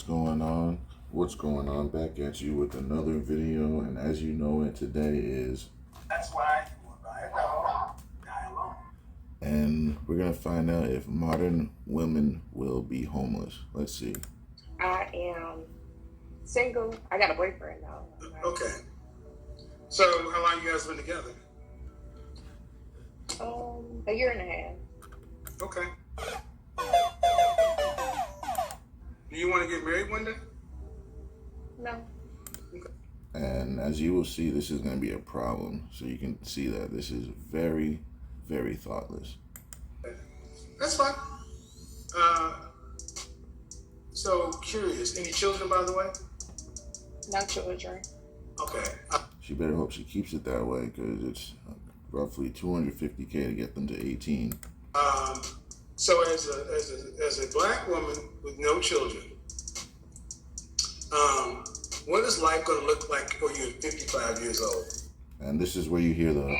what's going on? What's going on? Back at you with another video, and as you know it, today is. That's why you will buy a dog, die alone. And we're gonna find out if modern women will be homeless. Let's see. I am single. I got a boyfriend though. Okay. So how long you guys been together? A year and a half. Okay. Do you want to get married one day? No. Okay. And as you will see, this is going to be a problem. So you can see that this is very, very thoughtless. That's fine. So curious. Any children, by the way? No children. Okay. She better hope she keeps it that way, because it's roughly $250K to get them to 18. So as a black woman with no children, what is life going to look like when you're 55 years old? And this is where you hear the.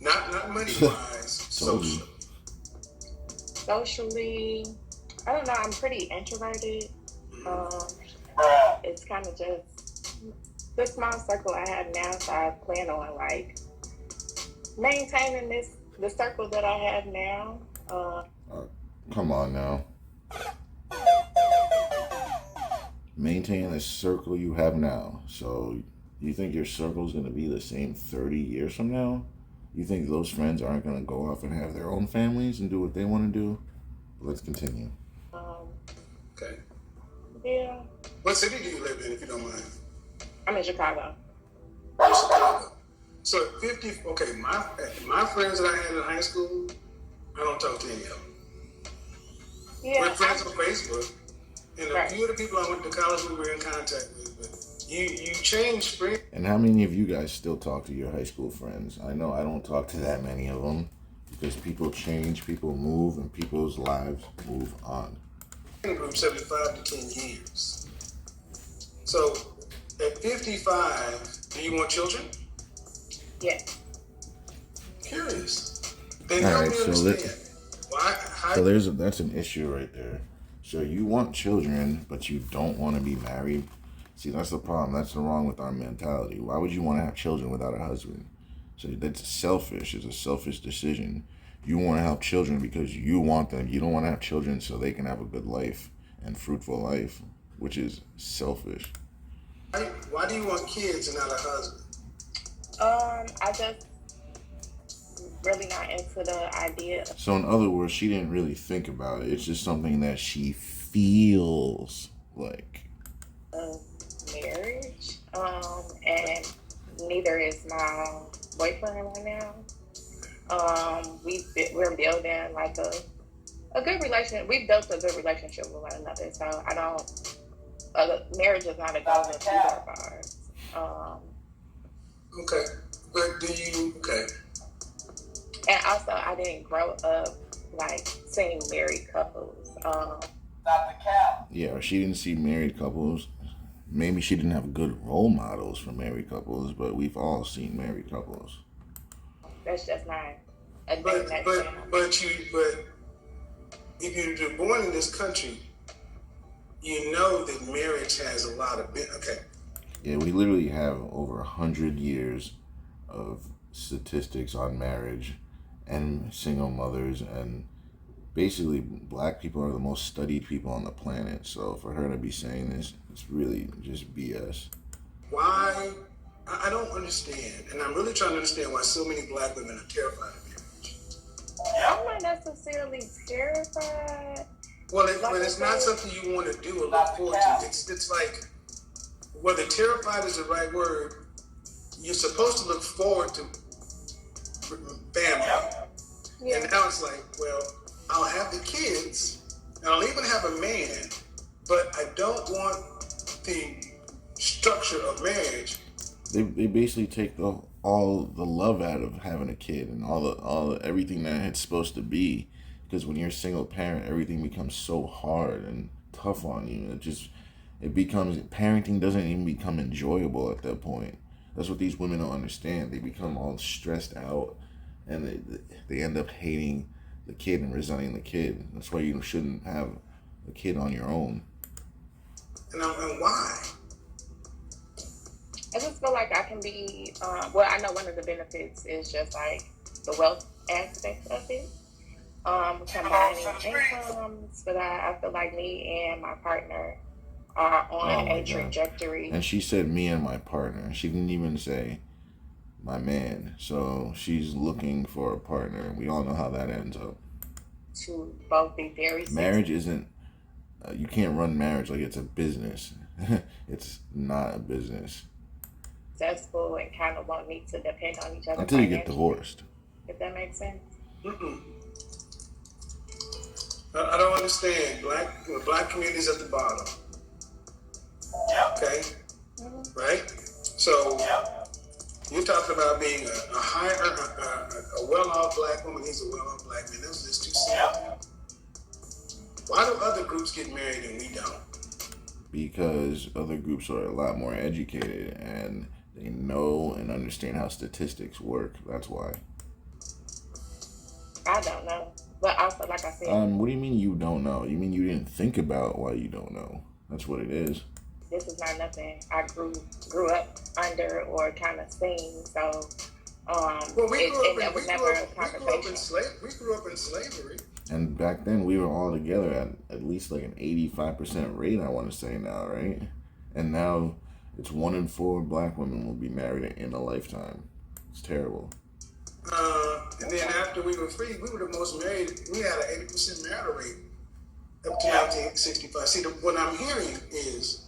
Not money wise. Told you. Socially, I don't know. I'm pretty introverted. It's kind of just the small circle I have now. So I plan on like maintaining the circle that I have now. Come on now. Maintain the circle you have now. So you think your circle's going to be the same 30 years from now? You think those friends aren't going to go off and have their own families and do what they want to do? Let's continue. Okay. Yeah. What city do you live in, if you don't mind? I'm in Chicago. Chicago. So at 50, okay, my friends that I had in high school, I don't talk to any of them. Yeah. We're friends on Facebook, and Right. a few of the people I went to college with were in contact with, but you change friends. And how many of you guys still talk to your high school friends? I know I don't talk to that many of them, because people change, people move, and people's lives move on. Group 75 to 10 years. So at 55, do you want children? Yeah. Curious. Then All help right, me so understand. that's an issue right there. So you want children, but you don't want to be married. See, that's the problem. That's the wrong with our mentality. Why would you want to have children without a husband? So that's selfish. It's a selfish decision. You want to have children because you want them. You don't want to have children so they can have a good life and fruitful life, which is selfish. Why do you want kids and not a husband? I just really not into the idea of So in other words, she didn't really think about it. It's just something that she feels like. marriage. And neither is my boyfriend right now. We're building like a good relationship. We've built a good relationship with one another. So I don't. Marriage is not a goal of either of ours. Okay. But do you, okay. And also, I didn't grow up like seeing married couples. Yeah, she didn't see married couples. Maybe she didn't have good role models for married couples, but we've all seen married couples. That's just not a But thing but if you're born in this country, you know that marriage has a lot of okay. Yeah, we literally have over 100 years of statistics on marriage and single mothers, and basically black people are the most studied people on the planet. So for her to be saying this, it's really just BS. Why? I don't understand, and I'm really trying to understand why so many black women are terrified of marriage. I'm not necessarily terrified. Well, but it's not something you want to do or look forward to. It's like, whether terrified is the right word, you're supposed to look forward to family. Yeah. And now it's like, well, I'll have the kids, and I'll even have a man, but I don't want the structure of marriage. They basically take all the love out of having a kid and all the everything that it's supposed to be, because when you're a single parent, everything becomes so hard and tough on you. It becomes, parenting doesn't even become enjoyable at that point. That's what these women don't understand. They become all stressed out and they end up hating the kid and resenting the kid. That's why you shouldn't have a kid on your own. And why? I just feel like I can be, well, I know one of the benefits is just like the wealth aspect of it. Combining incomes, but I feel like me and my partner are on a trajectory. And she said me and my partner. She didn't even say my man. So she's looking for a partner. We all know how that ends up. To both be very marriage isn't, you can't run marriage like it's a business. It's not a business. Successful and kind of won't need to depend on each other until you get divorced. If that makes sense. I don't understand. Black community's at the bottom. Okay. Right. So you're talking about being a well-off black woman. He's a well-off black man. Those are just two simple. Why do other groups get married and we don't? Because other groups are a lot more educated and they know and understand how statistics work. That's why. I don't know. But also, like I said... what do you mean you don't know? You mean you didn't think about why you don't know? That's what it is. This is not nothing I grew up under or kind of seen, so... we grew up in slavery. And back then, we were all together at least like an 85% rate, I want to say now, right? And now, it's 1 in 4 black women will be married in a lifetime. It's terrible. And then after we were free, we were the most married. We had an 80% marital rate up to 1965. See, what I'm hearing is,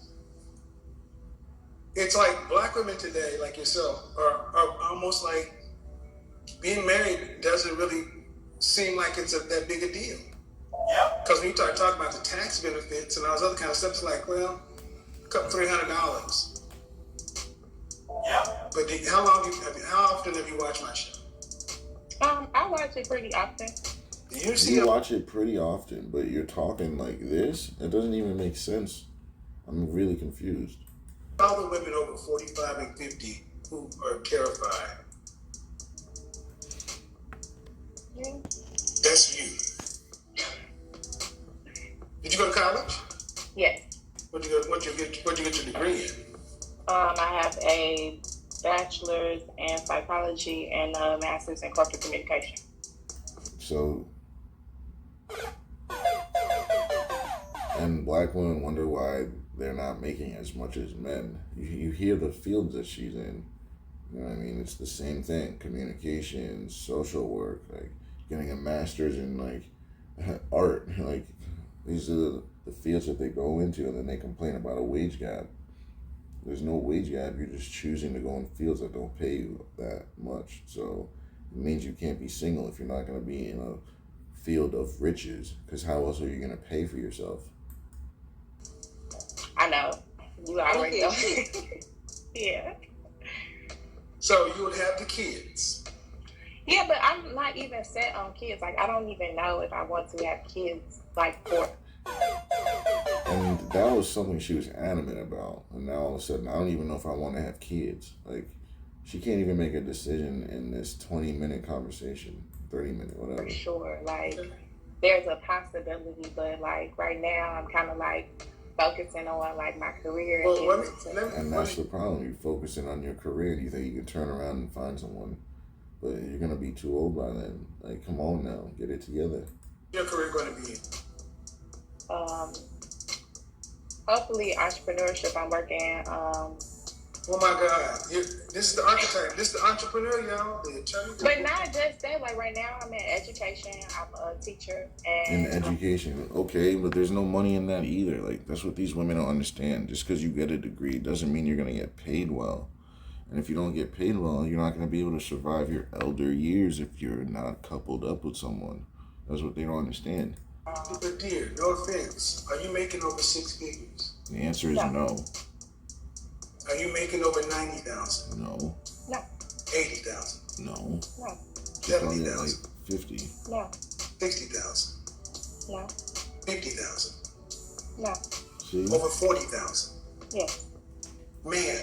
it's like black women today, like yourself, are almost like being married doesn't really seem like it's that big a deal. Because when you start talking about the tax benefits and all this other kind of stuff, it's like, well, a couple $300. But how often have you watched my show? I watch it pretty often. You watch it pretty often, but you're talking like this? It doesn't even make sense. I'm really confused. All the women over 45 and 50 who are terrified. Yeah. That's you. Did you go to college? Yes. What'd you get your degree in? I have a bachelor's in psychology and a master's in corporate communication. So, and black women wonder why they're not making as much as men. You hear the fields that she's in. You know what I mean? It's the same thing. Communication, social work, like getting a master's in like art. Like these are the fields that they go into, and then they complain about a wage gap. There's no wage gap. You're just choosing to go in fields that don't pay you that much. So it means you can't be single if you're not going to be in a field of riches. Because how else are you going to pay for yourself? I know. You already know. Yeah. So you would have the kids. Yeah, but I'm not even set on kids. Like, I don't even know if I want to have kids, like, for... And that was something she was adamant about. And now all of a sudden, I don't even know if I want to have kids. Like, she can't even make a decision in this 20-minute conversation, 30-minute, whatever. For sure. Like, there's a possibility, but, like, right now, I'm kind of, like, focusing on, like, my career. And that's the problem. You're focusing on your career. You think you can turn around and find someone. But you're going to be too old by then. Like, come on now. Get it together. Your career going to be? Hopefully entrepreneurship. I'm working. Oh my God! This is the archetype. This is the entrepreneur, y'all. The attorney. But not just that. Like right now, I'm in education. I'm a teacher. And in education, okay, but there's no money in that either. Like that's what these women don't understand. Just because you get a degree doesn't mean you're gonna get paid well. And if you don't get paid well, you're not gonna be able to survive your elder years if you're not coupled up with someone. That's what they don't understand. But dear, no offense. Are you making over 6 figures? The answer is no. Are you making over 90,000? No. No. 80,000? No. No. 70,000? Like 50. No. 60,000? No. 50,000? No. See? Over 40,000? Yes. Man,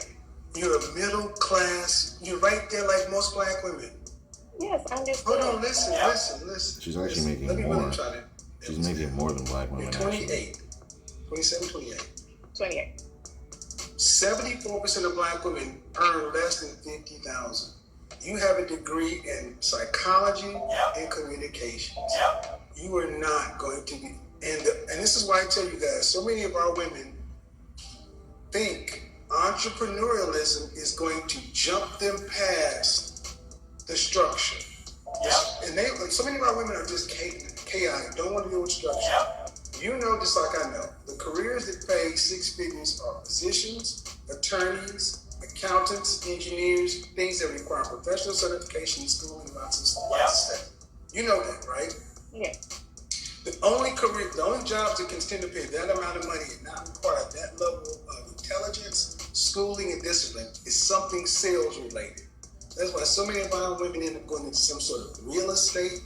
you're a middle class. You're right there like most black women. Yes, Hold on, understood. listen. She's actually Listen. Let making me let me more. try to She's understand. making more than black In women, actually. 28, 27, 28. 28. 74% of black women earn less than 50,000. You have a degree in psychology and communications. You are not going to be, and this is why I tell you guys, so many of our women think entrepreneurialism is going to jump them past the structure. And they, so many of our women are just chaotic, don't want to deal with structure. You know, just like I know, the careers that pay six figures are physicians, attorneys, accountants, engineers, things that require professional certification, schooling, lots of stuff. You know that, right? Yeah. The only jobs that can stand to pay that amount of money and not require that level of intelligence, schooling, and discipline is something sales related. That's why so many of our women end up going into some sort of real estate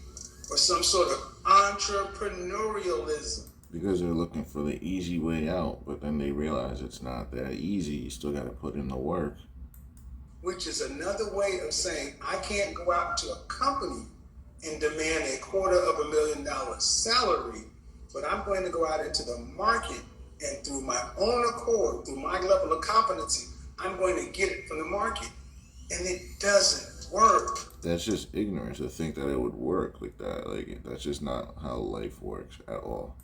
or some sort of entrepreneurialism. Because they're looking for the easy way out, but then they realize it's not that easy. You still got to put in the work. Which is another way of saying I can't go out to a company and demand $250,000 salary, but I'm going to go out into the market and through my own accord, through my level of competency, I'm going to get it from the market. And it doesn't work. That's just ignorance to think that it would work like that. Like, that's just not how life works at all.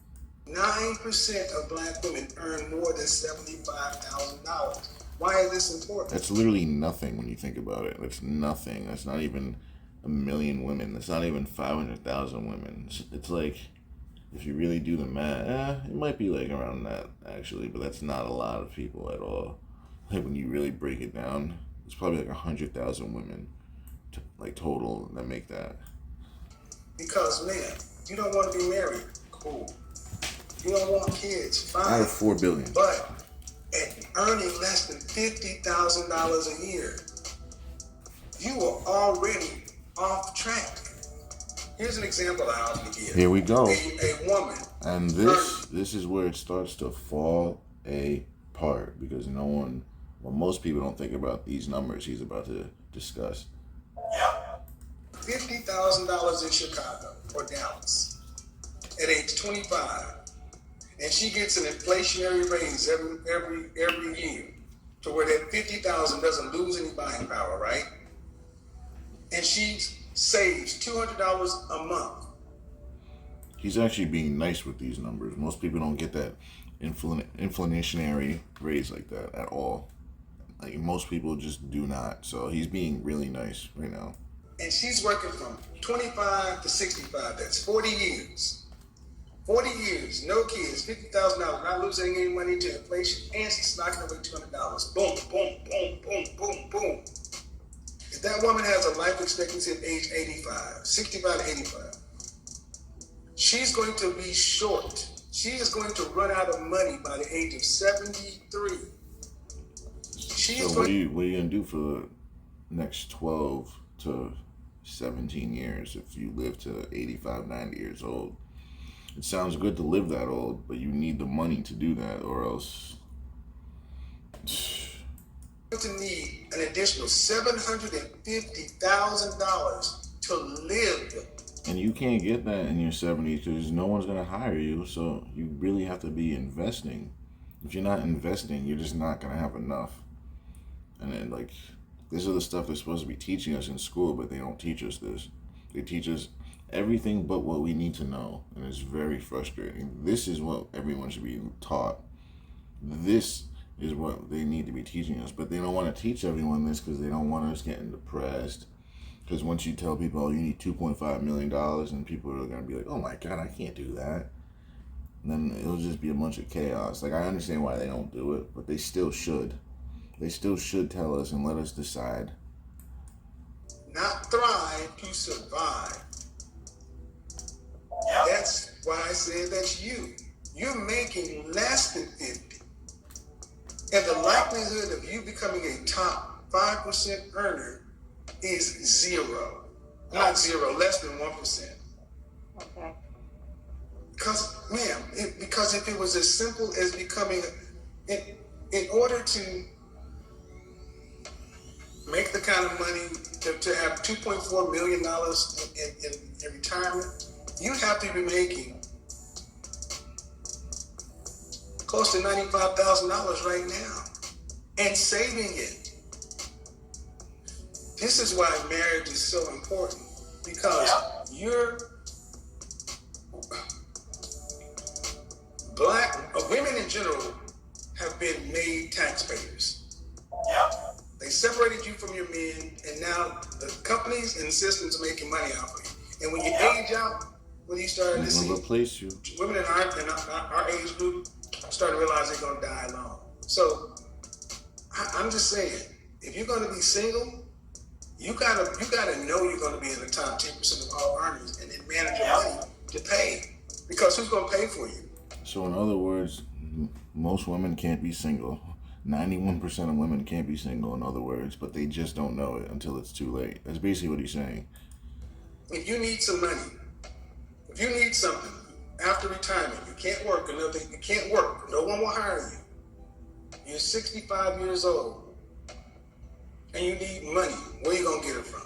9% of black women earn more than $75,000. Why is this important? That's literally nothing when you think about it. That's nothing. That's not even 1 million women. That's not even 500,000 women. It's like, if you really do the math, it might be like around that, actually, but that's not a lot of people at all. Like, when you really break it down, it's probably like 100,000 women, like, total that make that. Because, man, you don't want to be married. Cool. You don't want kids. Fine. Out of 4 billion. But at earning less than $50,000 a year, you are already off track. Here's an example I often give. Here we go. A woman. And this is where it starts to fall apart, because most people don't think about these numbers he's about to discuss. $50,000 in Chicago or Dallas at age 25, and she gets an inflationary raise every year, to where that $50,000 doesn't lose any buying power, right? And she saves $200 a month. He's actually being nice with these numbers. Most people don't get that inflationary raise like that at all. Like, most people just do not. So he's being really nice right now. And she's working from 25 to 65. That's 40 years. 40 years, no kids, $50,000, not losing any money to inflation, and she's knocking away $200. Boom, boom, boom, boom, boom, boom. If that woman has a life expectancy at age 65 to 85, she's going to be short. She is going to run out of money by the age of 73. So what are you going to do for the next 12 to 17 years if you live to 85, 90 years old? It sounds good to live that old, but you need the money to do that, or else to need an additional $750,000 to live. And you can't get that in your 70s because no one's going to hire you, so you really have to be investing. If you're not investing, you're just not going to have enough. And then, like, this is the stuff they're supposed to be teaching us in school, but they don't teach us this. They teach us everything but what we need to know, and it's very frustrating. This is what everyone should be taught. This is what they need to be teaching us, but they don't want to teach everyone this because they don't want us getting depressed. Because once you tell people, oh, you need $2.5 million, and people are going to be like, oh my God, I can't do that. And then it'll just be a bunch of chaos. Like, I understand why they don't do it, but they still should. They still should tell us and let us decide. Not thrive, to survive. That's why I said that's you. You're making less than 50. And the likelihood of you becoming a top 5% earner is zero. Not zero, less than 1%. Okay. Because if it was as simple as becoming, in order to make the kind of money to have $2.4 million in retirement, you have to be making close to $95,000 right now and saving it. This is why marriage is so important, because women in general have been made taxpayers. They separated you from your men, and now the companies and systems are making money off of you. And when you age out, when you start to see replace you, women in our age group start to realize they're going to die alone. So I'm just saying, if you're going to be single, you gotta know you're going to be in the top 10% of all earners, and then manage your money to pay, because who's going to pay for you? So in other words, most women can't be single. 91% of women can't be single, in other words, but they just don't know it until it's too late. That's basically what he's saying. If you need some money, if you need something after retirement, you can't work, you can't work, no one will hire you. You're 65 years old, and you need money. Where are you going to get it from?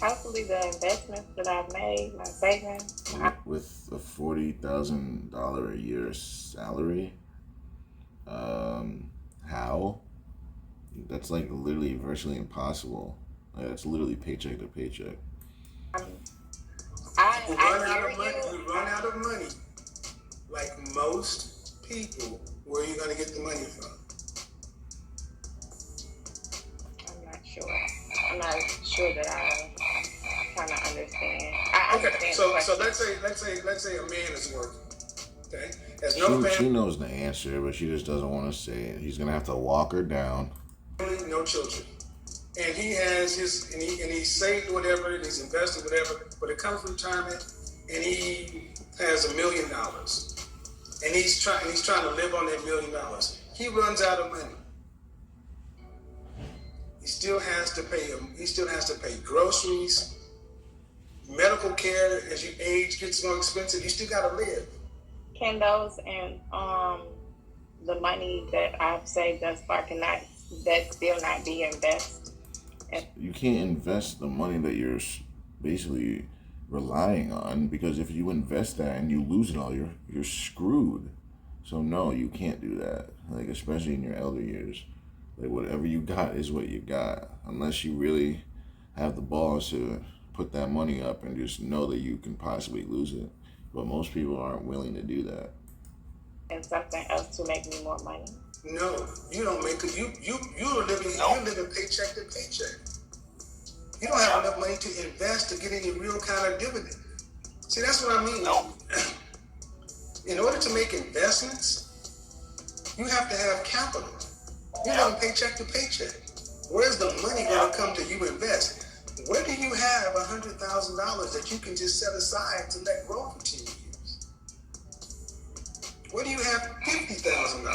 Hopefully the investments that I've made, my savings. With a $40,000 a year salary, how? That's like literally virtually impossible. Like, that's literally paycheck to paycheck. You run out of money, like most people. Where are you going to get the money from? I'm not sure that I kind of understand. I understand. So let's say a man is working. Okay, has no family. She knows the answer, but she just doesn't want to say it. He's gonna have to walk her down. No children, and he has and he saved whatever, and he's invested whatever. But it comes from retirement, and he has $1 million, and he's trying to live on that $1 million. He runs out of money. He still has to pay groceries, medical care. As you age gets more expensive, you still got to live. Can those and the money that I've saved thus far, that still not be invested? You can't invest the money that you're basically relying on, because if you invest that and you lose it all, you're screwed. So no, you can't do that. Like, especially in your elder years. Like, whatever you got is what you got, unless you really have the balls to put that money up and just know that you can possibly lose it. But most people aren't willing to do that. And something else to make me more money? No, you don't make it. You're living paycheck to paycheck. You don't have enough money to invest to get any real kind of dividend. See, that's what I mean. In order to make investments, you have to have capital. You're living paycheck to paycheck. Where's the money going to come to you invest? Where do you have $100,000 that you can just set aside to let grow for 10 years? Where do you have $50,000,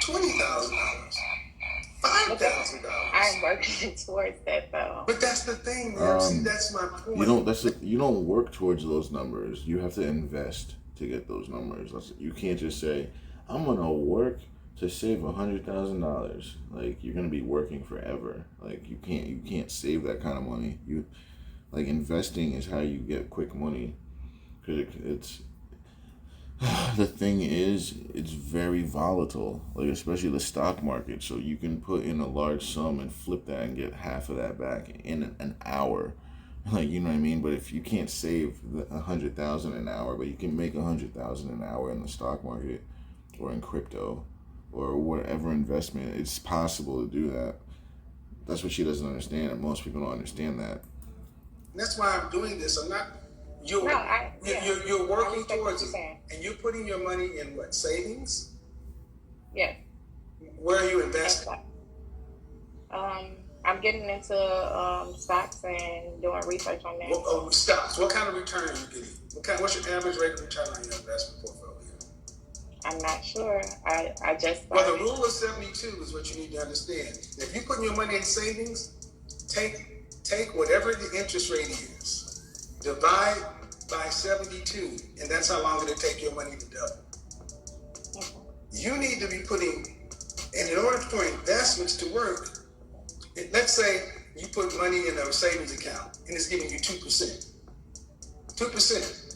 $20,000, $5,000? I'm working towards that though. But that's the thing, man. See, that's my point. You don't work towards those numbers. You have to invest to get those numbers. You can't just say, I'm gonna work to save $100,000. Like, you're gonna be working forever. Like, you can't save that kind of money. Investing is how you get quick money. Cause it's the thing is, it's very volatile. Like, especially the stock market. So you can put in a large sum and flip that and get half of that back in an hour. Like, you know what I mean? But if you can't save $100,000 an hour, but you can make $100,000 an hour in the stock market or in crypto, or whatever investment, it's possible to do that. That's what she doesn't understand, and most people don't understand that. That's why I'm doing this. I'm not. You're working towards it, and you're putting your money in what, savings? Yeah. Where are you investing? I'm getting into stocks and doing research on that. Stocks. What kind of return are you getting? What's your average rate of return on your investment portfolio? I'm not sure. I just started. Well, the rule of 72 is what you need to understand. If you're putting your money in savings, take whatever the interest rate is, divide by 72, and that's how long it'll take your money to double. Okay. You need to be putting, and in order for investments to work, Let's say you put money in a savings account and it's giving you 2%. 2%.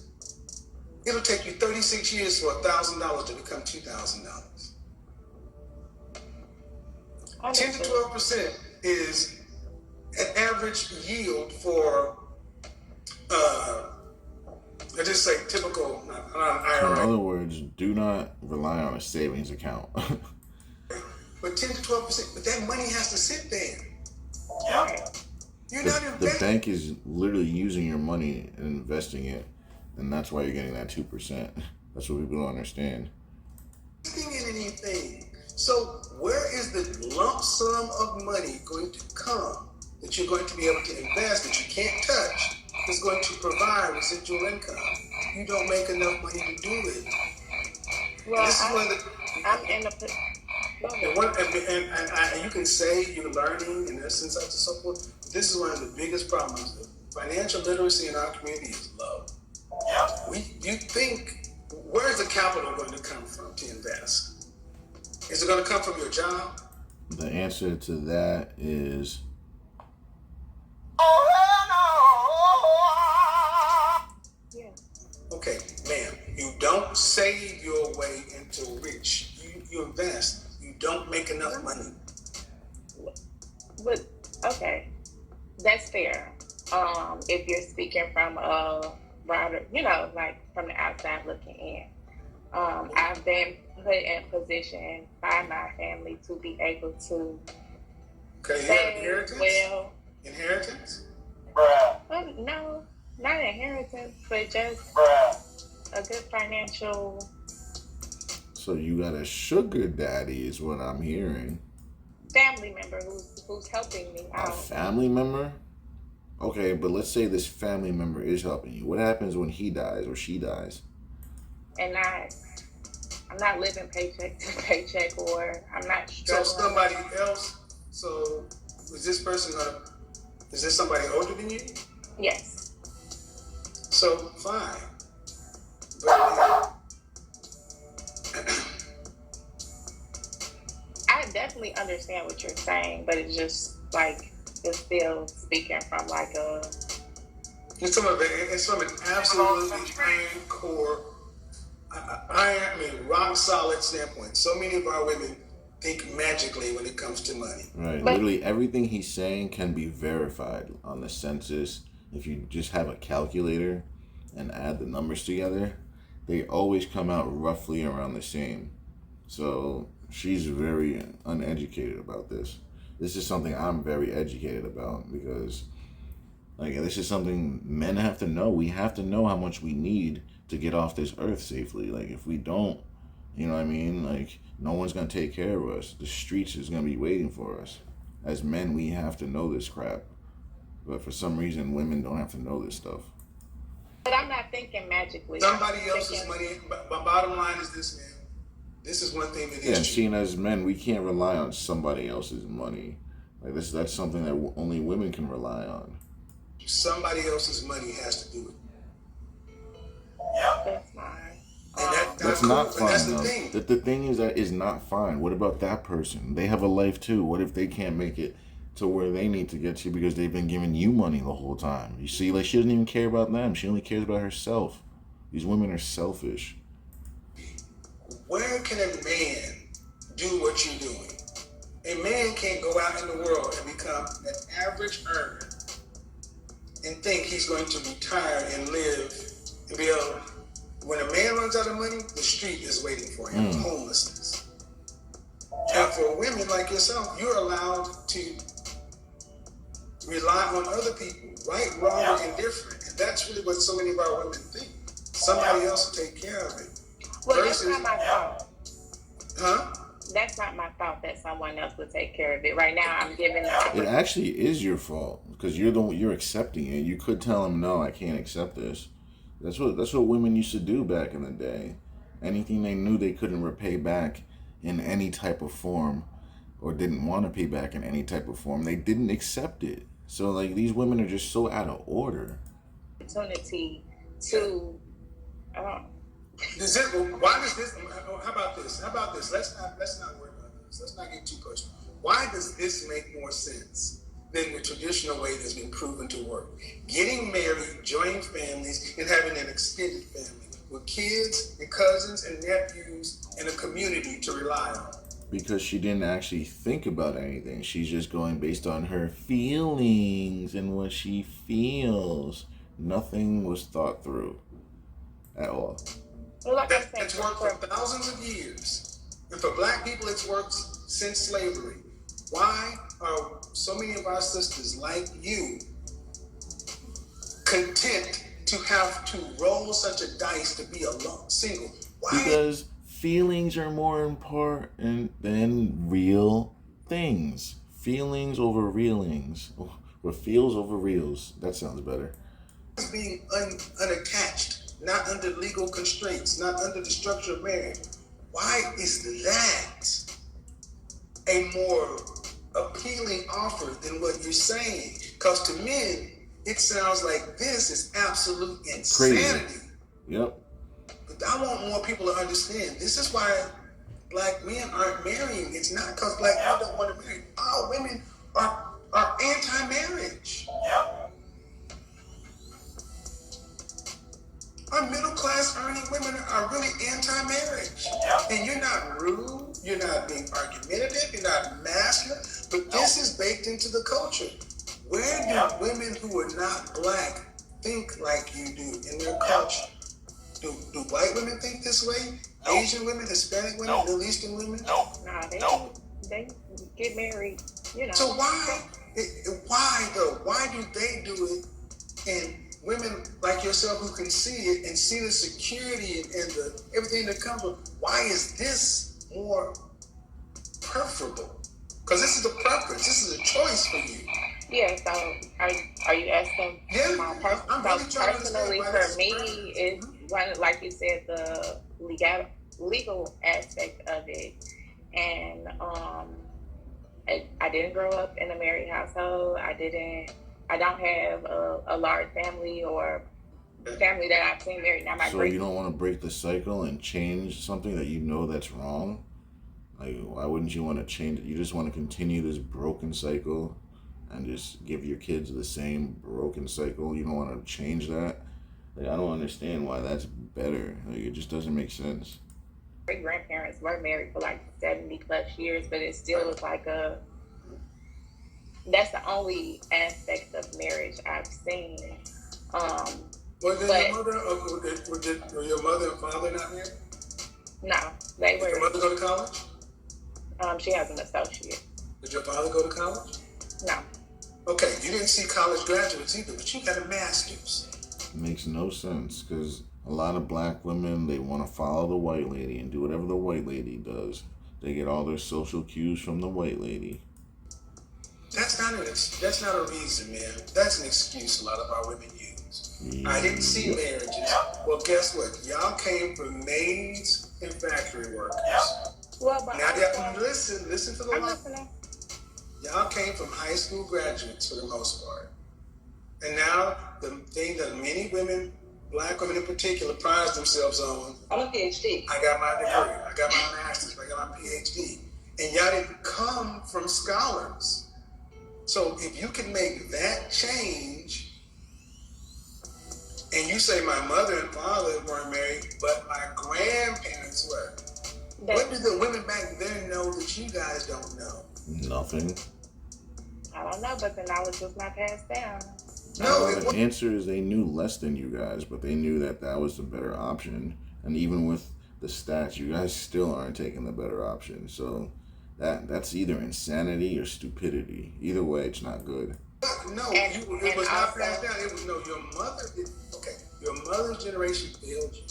It'll take you 36 years for $1,000 to become $2,000. 10 to 12% is an average yield for, I just say typical, not In IRA. other words, do not rely on a savings account. But 10 to 12%, but that money has to sit there. Right. You're not The investing. bank is literally using your money and investing it, and that's why you're getting that 2%. That's what people don't understand. In anything. So where is the lump sum of money going to come that you're going to be able to invest that you can't touch that's going to provide residual income? You don't make enough money to do it. Well, This is one of the I'm in a. Go ahead. and you can say you're learning and there's insights and so forth. But this is one of the biggest problems. Financial literacy in our community is low. You think, where's the capital going to come from to invest? Is it going to come from your job? The answer to that is Yeah. Okay, ma'am, you don't save your way into rich. You invest. You don't make enough money. But okay, that's fair. If you're speaking from a broader, like from the outside looking in, I've been put in position by my family to be able to Okay, you have save inheritance? well. Inheritance? No, not inheritance, but just a good financial. so you got a sugar daddy, is what I'm hearing. Family member who's helping me A out. family member? Okay, but let's say this family member is helping you. What happens when he dies or she dies? And I'm not living paycheck to paycheck, or I'm not So struggling. somebody else, so is this somebody older than you? Yes. So fine. But I definitely understand what you're saying, but it's just like it's still speaking from like a. it's from an absolutely iron core, rock solid standpoint. So many of our women think magically when it comes to money. Right. But- Literally everything he's saying can be verified on the census. If you just have a calculator and add the numbers together, they always come out roughly around the same. So she's very uneducated about this. This is something I'm very educated about because this is something men have to know. We have to know how much we need to get off this earth safely. Like if we don't, you know what I mean? Like no one's gonna take care of us. The streets is gonna be waiting for us. As men, we have to know this crap. But for some reason, women don't have to know this stuff. But I'm not thinking magically. Somebody I'm else's thinking- money. My bottom line is this, man. This is one thing that Yeah, and is true. seeing as men, we can't rely on somebody else's money. Like that's something that only women can rely on. Somebody else's money has to do it. That's fine. And That's cool, not but fine that's the though. thing. The thing is that is not fine. What about that person? They have a life too. What if they can't make it to where they need to get to because they've been giving you money the whole time? You see, like she doesn't even care about them. She only cares about herself. These women are selfish. Where can a man do what you're doing? A man can't go out in the world and become an average earner and think he's going to retire and live and be able. When a man runs out of money, the street is waiting for him. Homelessness. And for women like yourself, you're allowed to rely on other people, right, wrong, or indifferent. And that's really what so many of our women think. Somebody else will take care of it. Well, that's Versus- not my fault. Huh? That's not my fault that someone else would take care of it. Right now, I'm giving It actually is your fault because you're accepting it. You could tell him, no, I can't accept this. That's what women used to do back in the day. Anything they knew they couldn't repay back in any type of form, or didn't want to pay back in any type of form, they didn't accept it. So like these women are just so out of order. opportunity to. Why does this? How about this? Let's not worry about this. Let's not get too personal. Why does this make more sense than the traditional way that's been proven to work? Getting married, joining families, and having an extended family with kids and cousins and nephews and a community to rely on. Because she didn't actually think about anything. She's just going based on her feelings and what she feels. Nothing was thought through at all. Well, like I'm saying, It's worked for thousands of years. And for black people, it's worked since slavery. Why are so many of our sisters like you content to have to roll such a dice to be alone, single? Why? Because feelings are more important than real things. Feelings over reelings. Or feels over reels. That sounds better. Being unattached, not under legal constraints, not under the structure of marriage. Why is that a more appealing offer than what you're saying? Because to men, it sounds like this is absolute insanity. Crazy. Yep. But I want more people to understand. This is why black men aren't marrying. It's not because black men don't want to marry. All women are anti-marriage. Our middle-class earning women are really anti-marriage. And you're not rude, you're not being argumentative, you're not masculine, but this is baked into the culture. Where do women who are not black think like you do in their culture? Do white women think this way? Asian women, Hispanic women, Middle Eastern women? Nah, they get married, you know. So why though? Why do they do it? And women like yourself who can see it and see the security and the everything that comes with, why is this more preferable? Because this is a preference. This is a choice for you. Yeah, so are you asking my I'm really trying to personally understand why for me is one, like you said, the legal aspect of it. And I didn't grow up in a married household. I don't have a large family or family that I've seen married. Now my So you don't want to break the cycle and change something that you know that's wrong? Like, why wouldn't you want to change it? You just want to continue this broken cycle and just give your kids the same broken cycle? You don't want to change that? Like, I don't understand why that's better. Like, it just doesn't make sense. great grandparents were married for like 70 plus years, but it still was like that's the only aspect of marriage I've seen. Was your mother were your mother and father not married? No, they Did were. your mother go to college? She has an associate. Did your father go to college? No. Okay, you didn't see college graduates either, but you got a master's. Makes no sense, because a lot of black women, they want to follow the white lady and do whatever the white lady does. They get all their social cues from the white lady. That's not a reason, man. That's an excuse a lot of our women use. I didn't see marriages. Well, guess what? Y'all came from maids and factory workers. Well, but Now y'all listen to the I'm line. listening. Y'all came from high school graduates for the most part. And now the thing that many women, black women in particular, pride themselves on. I'm a PhD. I got my degree. I got my master's. I got my PhD. And y'all didn't come from scholars. So if you can make that change, and you say my mother and father weren't married, but my grandparents were, what did the women back then know that you guys don't know? Nothing. I don't know, but the knowledge was not passed down. No, The answer is they knew less than you guys, but they knew that that was the better option. And even with the stats, you guys still aren't taking the better option. So that's either insanity or stupidity. Either way, it's not good. No, it was not passed down. It was your mother. Your mother's generation failed you,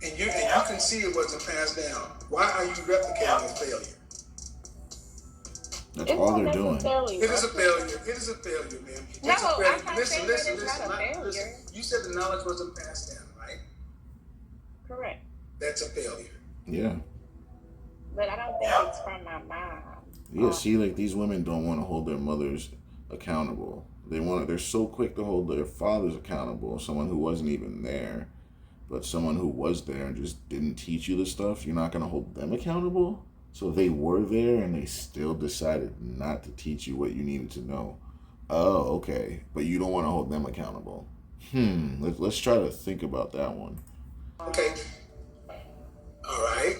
and you can see it wasn't passed down. Why are you replicating a failure? That's all they're doing. It is a failure. It is a failure, man. No, It's a failure. I'm not saying that it's not a failure. Listen. You said the knowledge wasn't passed down, right? Correct. That's a failure. Yeah. But I don't think it's from my mom. Yeah, see, like, these women don't want to hold their mothers accountable. They're so quick to hold their fathers accountable, someone who wasn't even there. But someone who was there and just didn't teach you the stuff, you're not going to hold them accountable? So they were there and they still decided not to teach you what you needed to know. Oh, okay. But you don't want to hold them accountable. Let's try to think about that one. Okay. All right.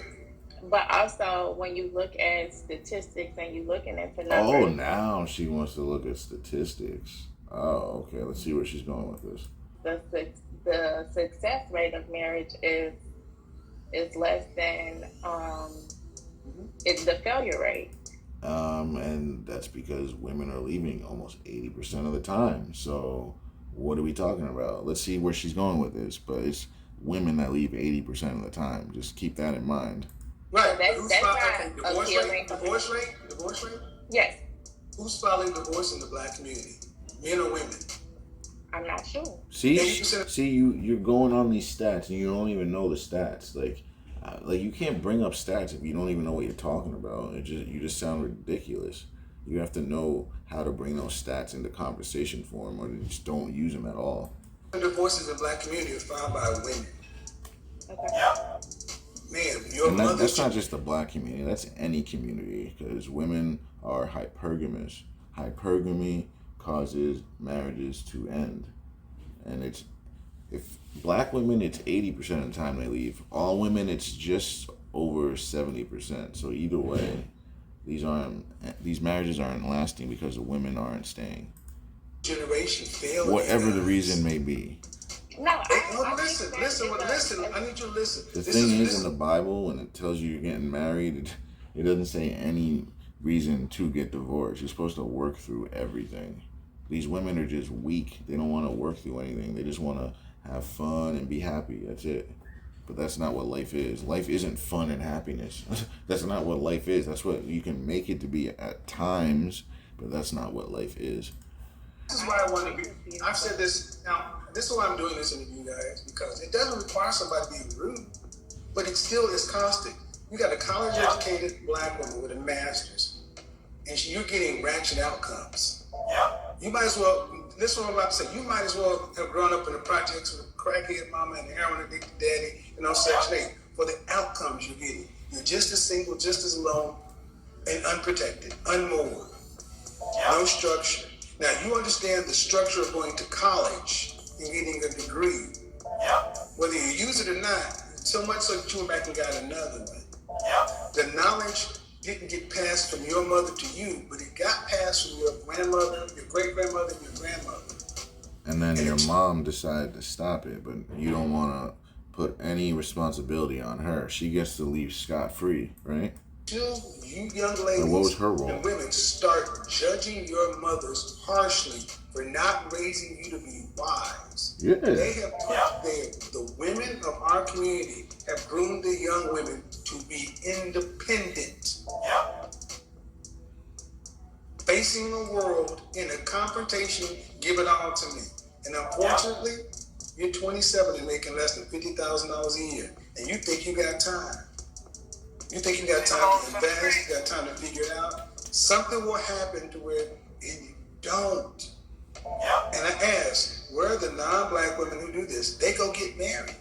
But also, when you look at statistics and you're looking into Oh, numbers, now she wants to look at statistics. Oh, okay. Let's see where she's going with this. the success rate of marriage is less than it's the failure rate. And that's because women are leaving almost 80% of the time. So what are we talking about? Let's see where she's going with this. But it's women that leave 80% of the time. Just keep that in mind. Right. So that's not appealing. Divorce rate? Yes. Who's filing divorce in the black community? Men or women? I'm not sure. See, you're going on these stats and you don't even know the stats. Like you can't bring up stats if you don't even know what you're talking about. You just sound ridiculous. You have to know how to bring those stats into conversation form, or just don't use them at all. Divorces in the black community are filed by women. Okay. Man, that's not just the black community. That's any community, because women are hypergamous. Hypergamy causes marriages to end, and if black women, it's 80% of the time they leave. All women, it's just over 70%. So either way, these marriages aren't lasting because the women aren't staying. Generation failed. Whatever the reason may be. No, listen. I need you to listen. The thing is, in the Bible, when it tells you you're getting married, it doesn't say any reason to get divorced. You're supposed to work through everything. These women are just weak. They don't want to work through anything. They just want to have fun and be happy. That's it. But that's not what life is. Life isn't fun and happiness. That's not what life is. That's what you can make it to be at times, but that's not what life is. This is why I want to be. I've said this now. This is why I'm doing this interview, guys, because it doesn't require somebody to be rude, but it still is constant. You got a college-educated black woman with a master's, and you're getting ratchet outcomes. You might as well. This is what I'm about to say. You might as well have grown up in the projects with a crackhead mama and a heroin addicted daddy, and on Section 8 for the outcomes you're getting. You're just as single, just as alone, and unprotected, unmoored, no structure. Now, you understand the structure of going to college and getting a degree. Whether you use it or not, so much so that you went back and got another one. The knowledge didn't get passed from your mother to you, but it got passed from your grandmother, your great-grandmother, and your grandmother. And then your mom decided to stop it, but you don't want to put any responsibility on her. She gets to leave scot-free, right? Till you young ladies and what was her role? And women start judging your mothers harshly for not raising you to be wise. Yeah. They have put the women of our community have groomed the young women to be independent. Facing the world in a confrontation, give it all to me. And unfortunately, you're 27 and making less than $50,000 a year, and you think you got time. You think you got time to invest, you got time to figure it out. Something will happen to where you don't. And I ask, where are the non-black women who do this? They go get married.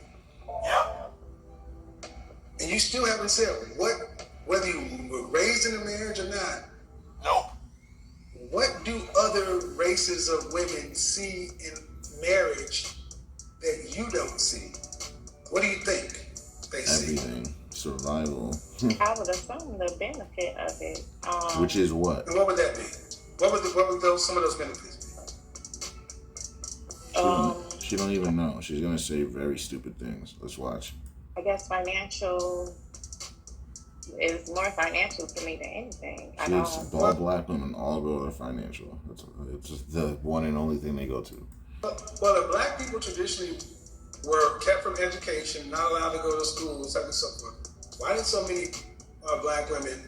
And you still haven't said whether you were raised in a marriage or not. Nope. What do other races of women see in marriage that you don't see? What do you think they see? Everything. Survival. I would assume the benefit of it. Which is what? And what would that be? What would some of those benefits be? She don't even know. She's gonna say very stupid things. Let's watch. I guess financial is more financial to me than anything. All black women all go to financial. It's just the one and only thing they go to. Well, the black people traditionally were kept from education, not allowed to go to school, so on and so forth. Why did so many black women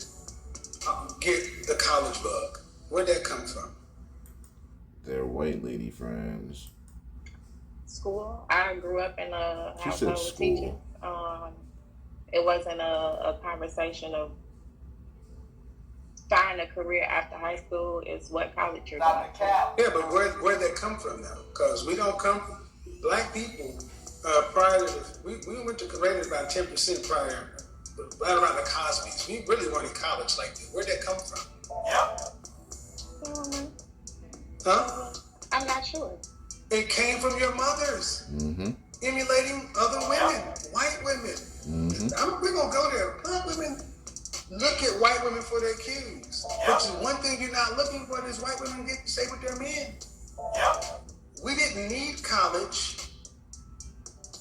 get the college bug? Where'd that come from? Their white lady friends. School. I grew up in a She household said with school. teachers. It wasn't a conversation of finding a career after high school. It's what college you're going to. Yeah, but where'd that come from now? Because we don't come from black people prior to we went to rated about 10% prior right around the Cosbys. We really weren't in college like that. Where'd that come from? Huh? I'm not sure. It came from your mothers. Emulating other women, white women. We're going to go there. Black women look at white women for their cues. Which is one thing you're not looking for is white women get to stay with their men. We didn't need college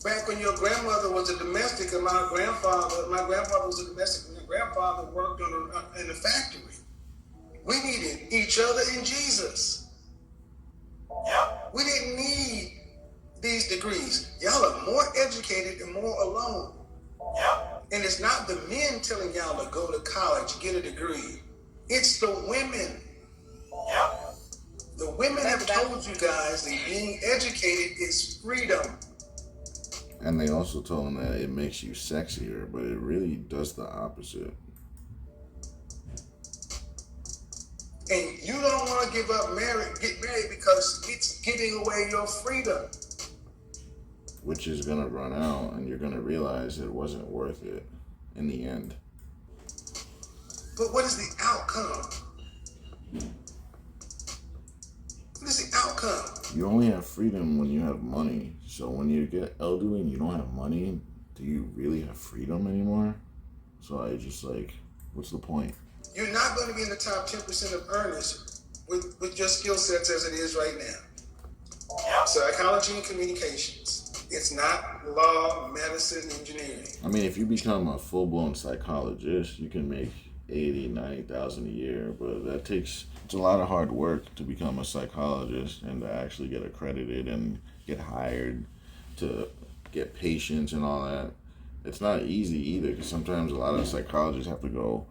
back when your grandmother was a domestic and my grandfather was a domestic and my grandfather worked in the factory. We needed each other and Jesus. We didn't need these degrees. Y'all are more educated and more alone. And it's not the men telling y'all to go to college, get a degree. It's the women. The women have told you guys that being educated is freedom. And they also told them that it makes you sexier, but it really does the opposite. And you don't want to get married because it's giving away your freedom. Which is going to run out, and you're going to realize it wasn't worth it in the end. But what is the outcome? What is the outcome? You only have freedom when you have money. So when you get elderly and you don't have money, do you really have freedom anymore? So I just what's the point? You're not going to be in the top 10% of earners with your skill sets as it is right now. Psychology and communications. It's not law, medicine, engineering. I mean, if you become a full-blown psychologist, you can make $80,000-$90,000 a year, but it's a lot of hard work to become a psychologist and to actually get accredited and get hired to get patients and all that. It's not easy either, because sometimes a lot of psychologists have to go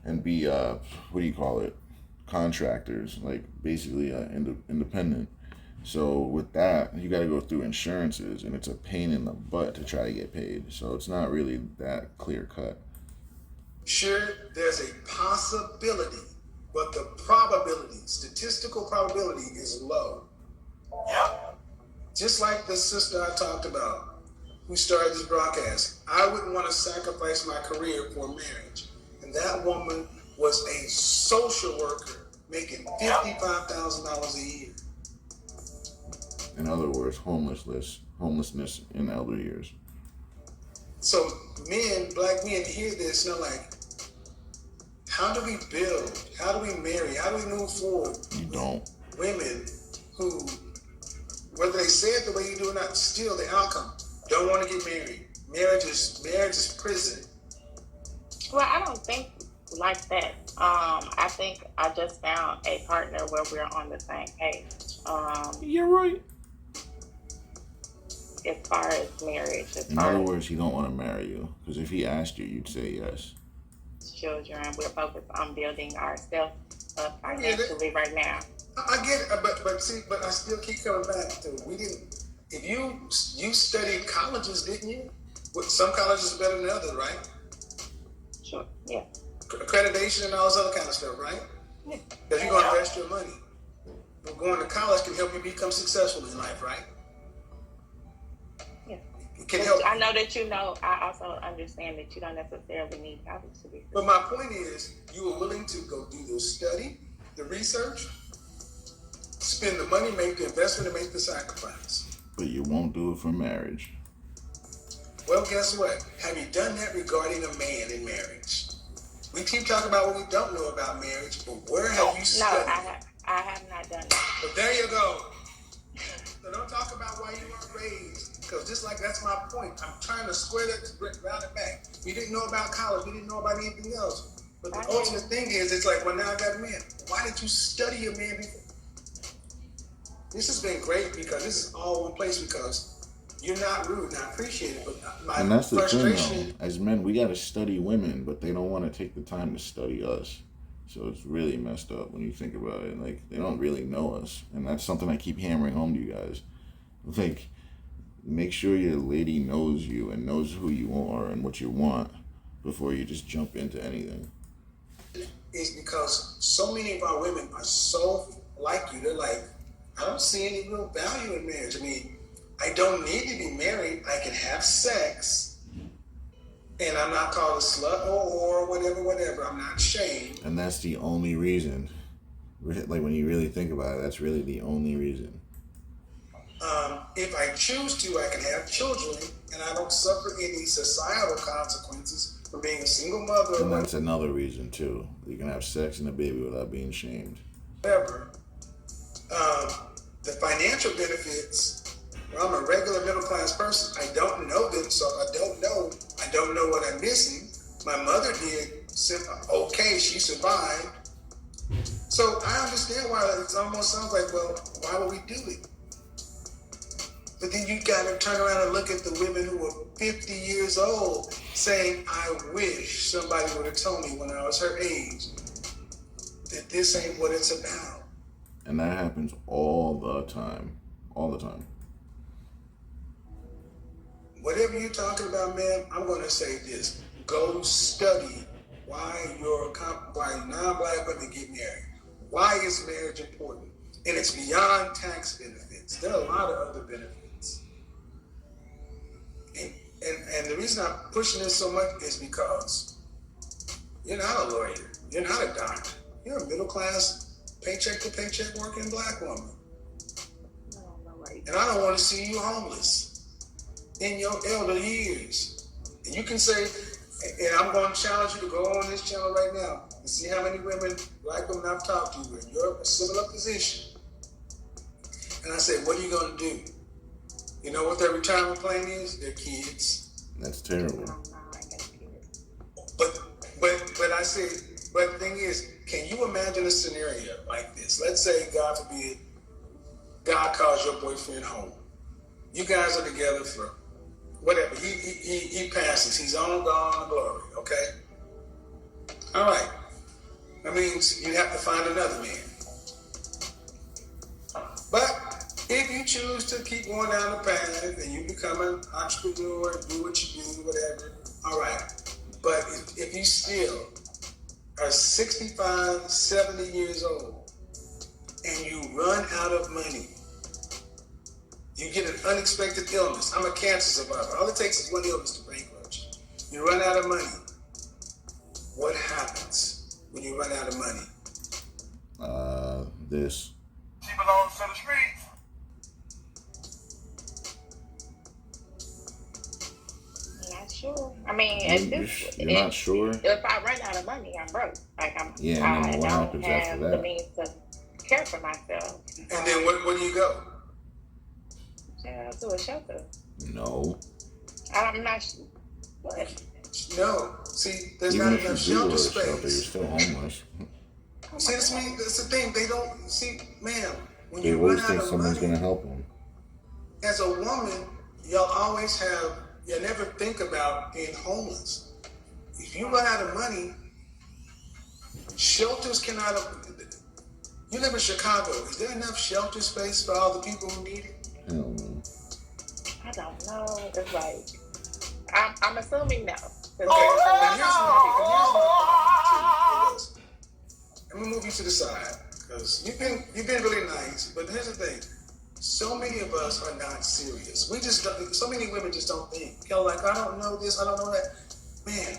and be contractors, like basically independent. So with that, you got to go through insurances, and it's a pain in the butt to try to get paid. So it's not really that clear cut. Sure, there's a possibility, but the probability, statistical probability, is low. Just like the sister I talked about, who started this broadcast, I wouldn't want to sacrifice my career for marriage. And that woman was a social worker making $55,000 a year. In other words, homelessness in elder years. So black men hear this and they're like, how do we build? How do we marry? How do we move forward? You don't. Women who, whether they say it the way you do or not, still the outcome. Don't want to get married. Marriage is prison. Well, I don't think like that. I think I just found a partner where we're on the same page. You're right. As far as marriage, in other words, he don't want to marry you, because if he asked you, you'd say yes. Children, we're focused on building ourselves up financially right now. I get it, but I still keep coming back to if you studied colleges, didn't you? Some colleges are better than others, right? Sure, yeah. Accreditation and all this other kind of stuff, right? Yeah. Because you're going to invest your money. But going to college can help you become successful in life, right? Yeah. It can help. I know that I also understand that you don't necessarily need college to be successful. But my point is, you were willing to go do the study, the research, spend the money, make the investment, and make the sacrifice. But you won't do it for marriage. Well, guess what? Have you done that regarding a man in marriage? We keep talking about what we don't know about marriage, but where have you studied? No, I have not done that. But there you go. So don't talk about why you weren't raised, because just like that's my point. I'm trying to square that, round it back. We didn't know about college. We didn't know about anything else. But the ultimate thing is, it's like, well, now I got a man. Why did you study a man before? This has been great because this is all one place because you're not rude and I appreciate it. But and that's the frustration. Thing, though. As men, we got to study women, but they don't want to take the time to study us. So it's really messed up when you think about it. Like, they don't really know us. And that's something I keep hammering home to you guys. Like, make sure your lady knows you and knows who you are and what you want before you just jump into anything. It's because so many of our women are so like you. They're like, I don't see any real value in marriage. I mean, I don't need to be married. I can have sex and I'm not called a slut or whatever. I'm not shamed. And that's the only reason. Like, when you really think about it, that's really the only reason. If I choose to, I can have children, and I don't suffer any societal consequences for being a single mother. And that's another reason too. You can have sex and a baby without being shamed. Whatever. The financial benefits. Well, I'm a regular middle class person. I don't know them, so I don't know what I'm missing. My mother did okay. She survived. So I understand why it almost sounds like, well, why would we do it? But then you got to turn around and look at the women who were 50 years old saying, I wish somebody would have told me when I was her age that this ain't what it's about. And that happens all the time. All the time. Whatever you're talking about, man, I'm going to say this. Go study why non-black women get married. Why is marriage important? And it's beyond tax benefits. There are a lot of other benefits. And the reason I'm pushing this so much is because you're not a lawyer. You're not a doctor. You're a middle class, paycheck to paycheck working black woman. And I don't want to see you homeless in your elder years. And you can say, and I'm going to challenge you to go on this channel right now and see how many women, black women I've talked to, in your similar position. And I say, what are you going to do? You know what their retirement plan is? Their kids. That's terrible. But I say, but the thing is, can you imagine a scenario like this? Let's say, God forbid, God calls your boyfriend home. You guys are together for whatever. He passes. He's on, gone, glory. Okay. All right. That means you have to find another man. But if you choose to keep going down the path and you become an entrepreneur, do what you do, whatever, all right. But if you still are 65, 70 years old and you run out of money, you get an unexpected illness. I'm a cancer survivor. All it takes is one illness to bankrupt you. You run out of money. What happens when you run out of money? This. She belongs to the streets. Not sure. I mean, You're not sure? If I run out of money, I'm broke. Like I and then what don't happens have after the that? means to care for myself. And then where do you go? To a shelter. No. I'm not sure. What? No. See, there's Even not if enough you do shelter go to shelter, you're space. still homeless. See, that's the thing. They don't see, ma'am. When They you always run think out of someone's money, going to help them. as a woman, y'all always have. You never think about being homeless. If you run out of money, shelters cannot. You live in Chicago. Is there enough shelter space for all the people who need it? Hell no. I don't know. It's like I'm assuming no. Okay, and here's my thing. I'm gonna move you to the side because you've been really nice. But here's the thing: so many of us are not serious. We just don't, so many women just don't think. Like, I don't know this, I don't know that. Man,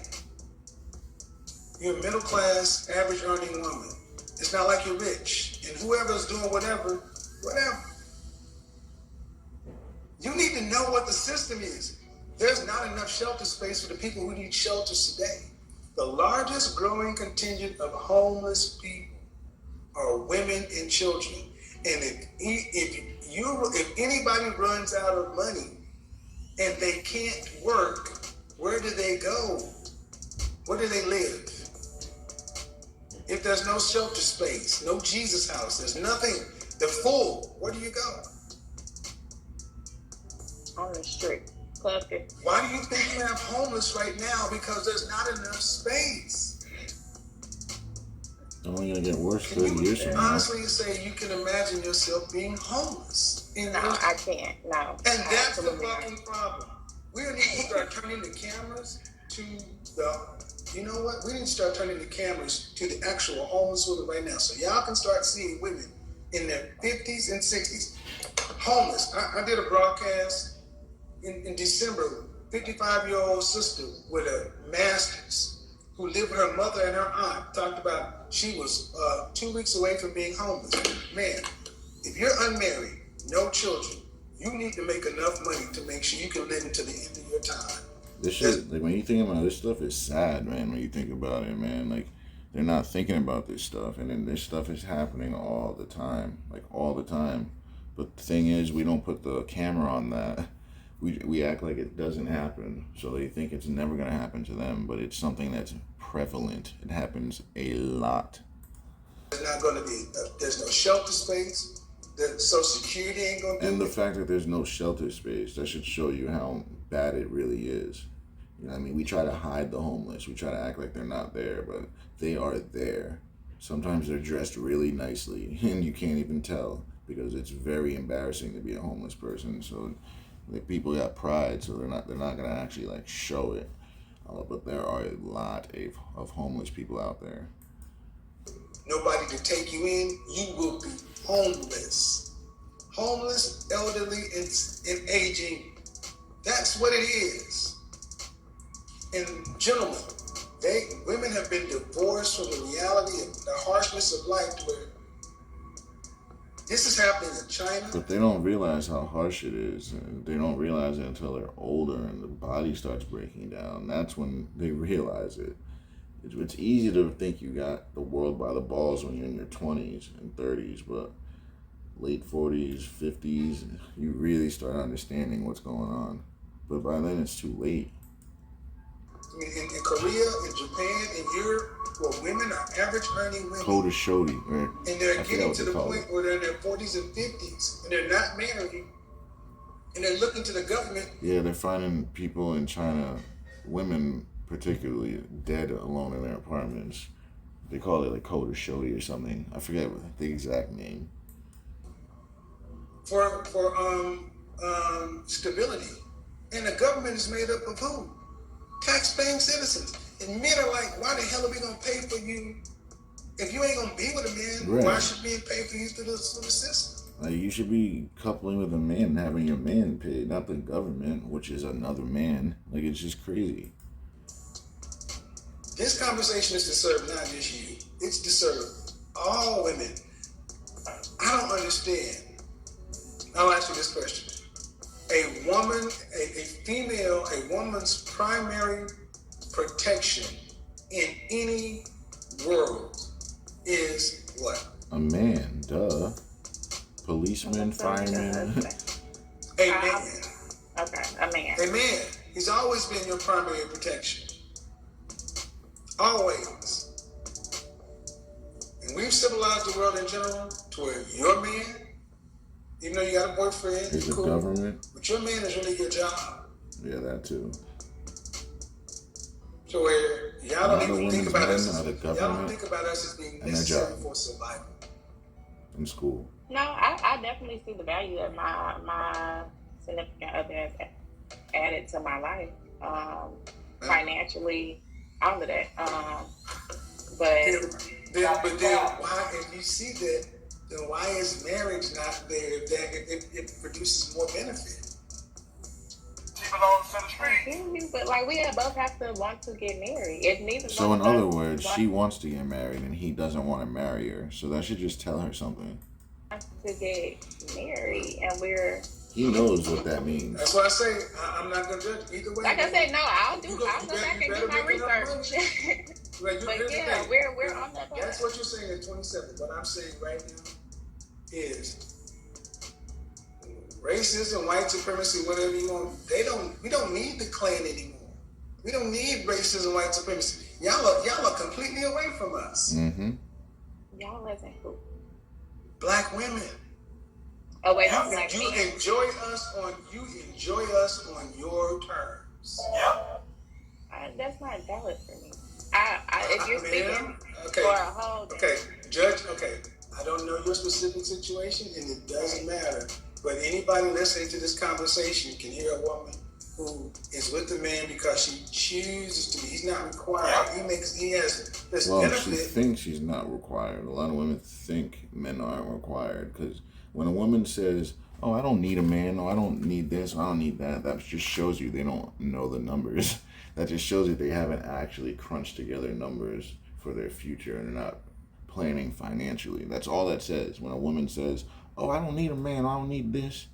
you're a middle class, average earning woman. It's not like you're rich, and whoever's doing whatever. You need to know what the system is. There's not enough shelter space for the people who need shelters today. The largest growing contingent of homeless people are women and children. And if anybody runs out of money and they can't work, where do they go? Where do they live? If there's no shelter space, no Jesus house, there's nothing, they're full, where do you go? On the street. Why do you think you have homeless right now? Because there's not enough space. It's only going to get worse Can 30 years you from now. honestly say you can imagine yourself being homeless? No, I can't. No. And that's the Absolutely not. fucking problem. We need to start turning the cameras to the, you know what? We need to start turning the cameras to the actual homeless women right now. So y'all can start seeing women in their 50s and 60s homeless. I did a broadcast in December 55-year-old sister with a master's who lived with her mother and her aunt talked about she was 2 weeks away from being homeless. Man, if you're unmarried, no children, you need to make enough money to make sure you can live until the end of your time. This shit, like when you think about this stuff, is sad, man. When you think about it, man, like they're not thinking about this stuff, and then this stuff is happening all the time, like all the time. But the thing is, we don't put the camera on that. We act like it doesn't happen, so they think it's never gonna happen to them. But it's something that's prevalent. It happens a lot. There's not going to be. There's no shelter space. The Social Security ain't going to. And the fact that there's no shelter space, that should show you how bad it really is. You know what I mean? We try to hide the homeless. We try to act like they're not there, but they are there. Sometimes they're dressed really nicely, and you can't even tell because it's very embarrassing to be a homeless person. So, like, people got pride, so they're not gonna actually like show it. But there are a lot of homeless people out there. Nobody to take you in. You will be homeless. Homeless, elderly, and aging. That's what it is. And gentlemen, women have been divorced from the reality of the harshness of life to where this is happening in China. But they don't realize how harsh it is. And they don't realize it until they're older and the body starts breaking down. That's when they realize it. It's easy to think you got the world by the balls when you're in your 20s and 30s, but late 40s, 50s, you really start understanding what's going on. But by then it's too late. In Korea, in Japan, in Europe, where women are average earning women. Cold as shody, right? And they're getting to the point where they're in their 40s and 50s, and they're not married, and they're looking to the government. Yeah, they're finding people in China, women particularly, dead alone in their apartments. They call it like cold as shody or something. I forget the exact name. For stability. And the government is made up of who? Tax-paying citizens. And men are like, why the hell are we going to pay for you? If you ain't going to be with a man, why should men pay for you through the system? Like, you should be coupling with a man and having your man paid, not the government, which is another man. Like, it's just crazy. This conversation is to serve not just you. It's to serve all women. I don't understand. I'll ask you this question. A woman, a woman's primary protection in any world is what? A man, duh. Policeman, fireman. A man. Okay, a man. A man. He's always been your primary protection. Always. And we've civilized the world in general to where your man, even though you got a boyfriend, Is the cool, government? but your man is really your job. Yeah, that too. So where y'all don't even think about us. Are the Y'all don't government think about us as being and their necessary job. for survival. In school. No, I definitely see the value that my significant other has added to my life. Financially, all of that. But then why, if you see that, then why is marriage not there if it produces more benefit? She belongs to the street. But like we both have to want to get married. If neither So one in of other us words, wants she wants to get married and he doesn't want to marry her. So that should just tell her something. to get married, and we're He knows what that means. That's why I say I'm not gonna judge either way. like I said, no, I'll go back and do better my make enough research. Like, But here's the yeah, thing. we're on that That's path. what you're saying at 27. What I'm saying right now is racism, white supremacy, whatever you want. We don't need the Klan anymore. We don't need racism, white supremacy. Y'all are completely away from us. Mm-hmm. Y'all as in who? Black women. Oh wait, You, I'm like you me. enjoy us on your terms. That's not valid for me. If you're speaking Okay. for a whole day. Okay, Judge, okay. I don't know your specific situation and it doesn't matter. But anybody listening to this conversation can hear a woman who is with a man because she chooses to be. He's not required. He has this Well, she benefit. thinks she's not required. A lot of women think men aren't required because when a woman says, oh, I don't need a man, oh, I don't need this, I don't need that. That just shows you they don't know the numbers. That just shows you they haven't actually crunched together numbers for their future and they're not planning financially. That's all that says. When a woman says, oh, I don't need a man, I don't need this,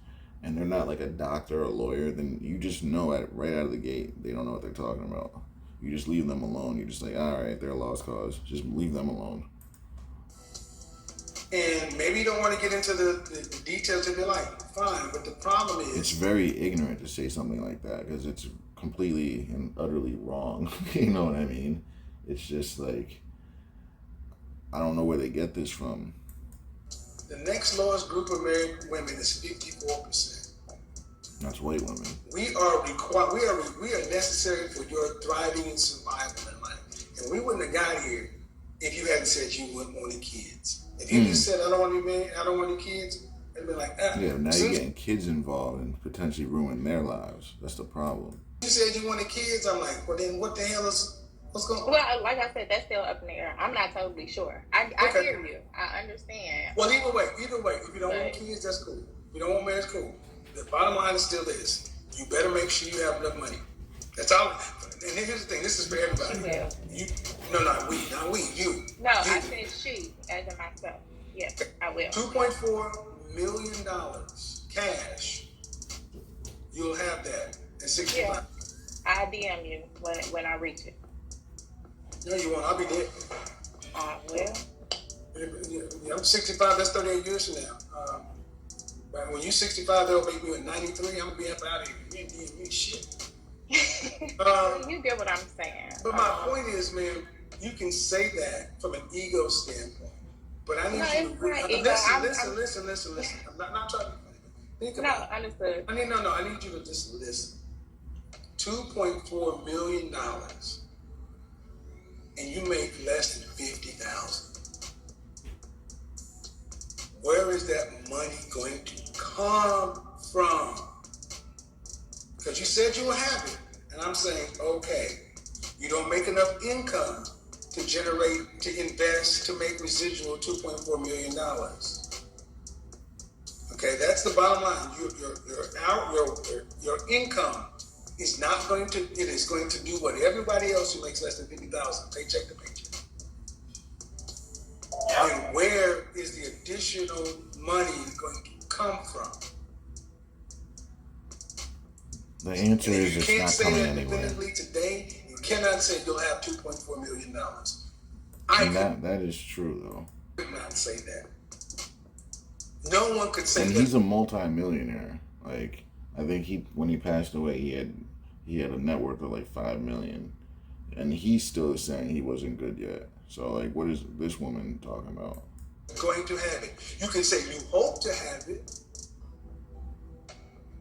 and they're not like a doctor or a lawyer, then you just know right out of the gate they don't know what they're talking about. You just leave them alone. You're just like, all right, they're a lost cause. Just leave them alone. And maybe you don't want to get into the details of your life. Fine, but the problem is... It's very ignorant to say something like that because it's completely and utterly wrong. You know what I mean? It's just like, I don't know where they get this from. The next lowest group of married women is 54%. That's white women. We are required. We are necessary for your thriving and survival in life. And we wouldn't have got here if you hadn't said you wouldn't want any kids. If you just said I don't want to be married, I don't want any kids, it'd be like, yeah. Now you're getting kids involved and potentially ruin their lives. That's the problem. You said you wanted kids. I'm like, well then, what the hell is what's going on? Well, like I said, that's still up in the air. I'm not totally sure. I hear you. I understand. Well, either way, if you don't want kids, that's cool. If you don't want marriage, cool. The bottom line is still this: you better make sure you have enough money. That's all. And here's the thing: this is for everybody. You, not we, you. No, I said she, as in myself. Yes, I will. $2.4 million cash. You'll have that at 65. Yeah. I'll DM you when I reach it. No, you won't. I'll be dead. I will. Yeah, I'm 65. That's 38 years from now. But when you're 65, they'll make me at 93. I'm gonna be up out of here. You ain't doing me shit. You get what I'm saying. But my point is, man, you can say that from an ego standpoint. But I need you to listen. I'm not trying to think about it. Understood. I need you to just listen. $2.4 million, and you make less than $50,000. Where is that money going to come from? Because you said you will have it, and I'm saying, okay, you don't make enough income to generate, to invest, to make residual $2.4 million. Okay, that's the bottom line. Your income is not going to, it is going to do what everybody else who makes less than $50,000, paycheck to paycheck. And where is the additional money going to come from? The answer is it's not coming You can't say that anywhere. definitively today. You cannot say you'll have $2.4 million. That is true, though. Could not say that. No one could say And that. he's a multi-millionaire. Like, I think when he passed away, he had a net worth of like $5 million, and he still is saying he wasn't good yet. So, like, what is this woman talking about? Going to have it. You can say you hope to have it,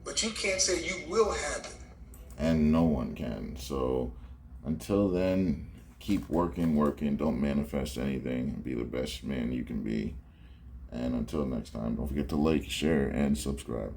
but you can't say you will have it. And no one can. So, until then, keep working. Don't manifest anything. Be the best man you can be. And until next time, don't forget to like, share, and subscribe.